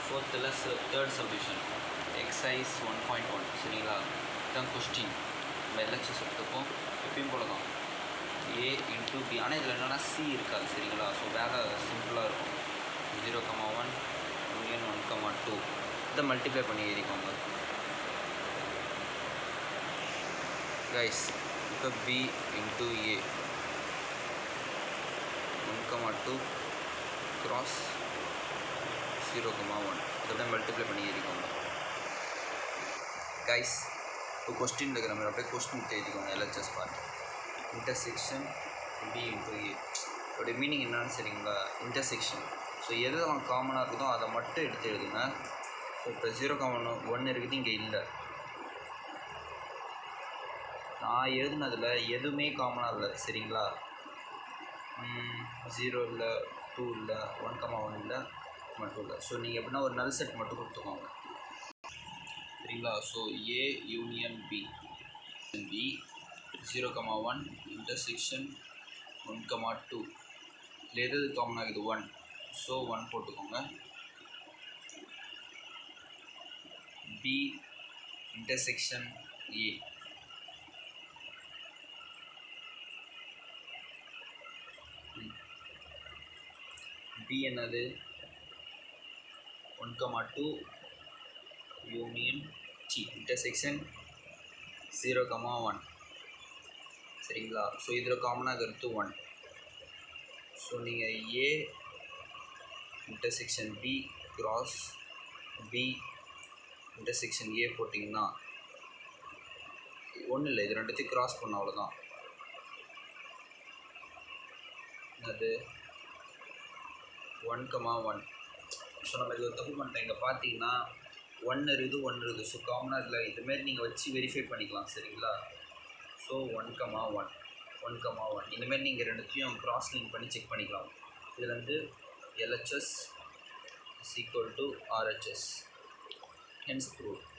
ஃபோர்த்தில் third subdivision exercise 1.1 சரிங்களா. இதுதான் question. நம்ம எல்ஹெச்எஸ் எடுத்துப்போம். எப்பயும் போல தான் ஏ இன்ட்டு பி. ஆனால் இதில் என்னென்னா சி இருக்காது சரிங்களா. ஸோ வேலை சிம்பிளாக இருக்கும். 0,1 யூனியன் 1,2 இதை மல்டிப்ளை பண்ணி எழுதிக்கோங்க கைஸ். இப்போ பி இன்ட்டு ஏ 1,2 கிராஸ் 0,1 இதோட மல்டிப்ளை பண்ணி எழுதிக்கோங்க கைஸ். இப்போ கொஸ்டின் இருக்கிற மாதிரி அப்படியே கொஸ்டின் எழுதிக்கோங்க. LHS part intersection B into A. இதோடைய மீனிங் என்னன்னு சரிங்களா. இன்டர்செக்ஷன். ஸோ எது அவன் காமனாக இருக்குதோ அதை மட்டும் எடுத்து எழுதுங்க. ஸோ இப்போ 0,1 இருக்குது, இங்கே இல்லை. நான் எழுதுனதில் எதுவுமே காமனாக இல்லை சரிங்களா. 0 இல்லை, 2 இல்லை, 1,1 இல்லை, மட்டும் இல்லை. ஸோ நீங்கள் எப்படின்னா ஒரு நல் செட் மட்டும் கொடுத்துக்கோங்க சரிங்களா. So A union B 0,1 intersection 1,2 இதில் எது காமன் ஆகுது 1. ஸோ 1 போட்டுக்கோங்க. பி இன்டர்செக்ஷன் ஏ பி என்னது 1,2 யூனியன் சி இன்டர்செக்ஷன் 0,1 சரிங்களா. ஸோ இதில் காமனாக எடுத்து 1. ஸோ நீங்கள் A intersection B cross B intersection A போட்டிங்கன்னா ஒன்றும் இல்லை, இது ரெண்டுத்தையும் கிராஸ் பண்ண அவ்வளோதான். அது 1,1. ஸோ நம்ம இது தப்பு பண்ணிட்டோம். இங்கே பார்த்தீங்கன்னா 1 இருக்குது, 1 இருக்குது. ஸோ காமனாக இதில் இதுமாரி நீங்கள் வச்சு வெரிஃபை பண்ணிக்கலாம் சரிங்களா. ஸோ 1,1 1,1 இந்தமாரி நீங்கள் ரெண்டுத்தையும் கிராஸ் லிங்க் பண்ணி செக் பண்ணிக்கலாம். இதில் வந்து LHS is equal to RHS, hence proved.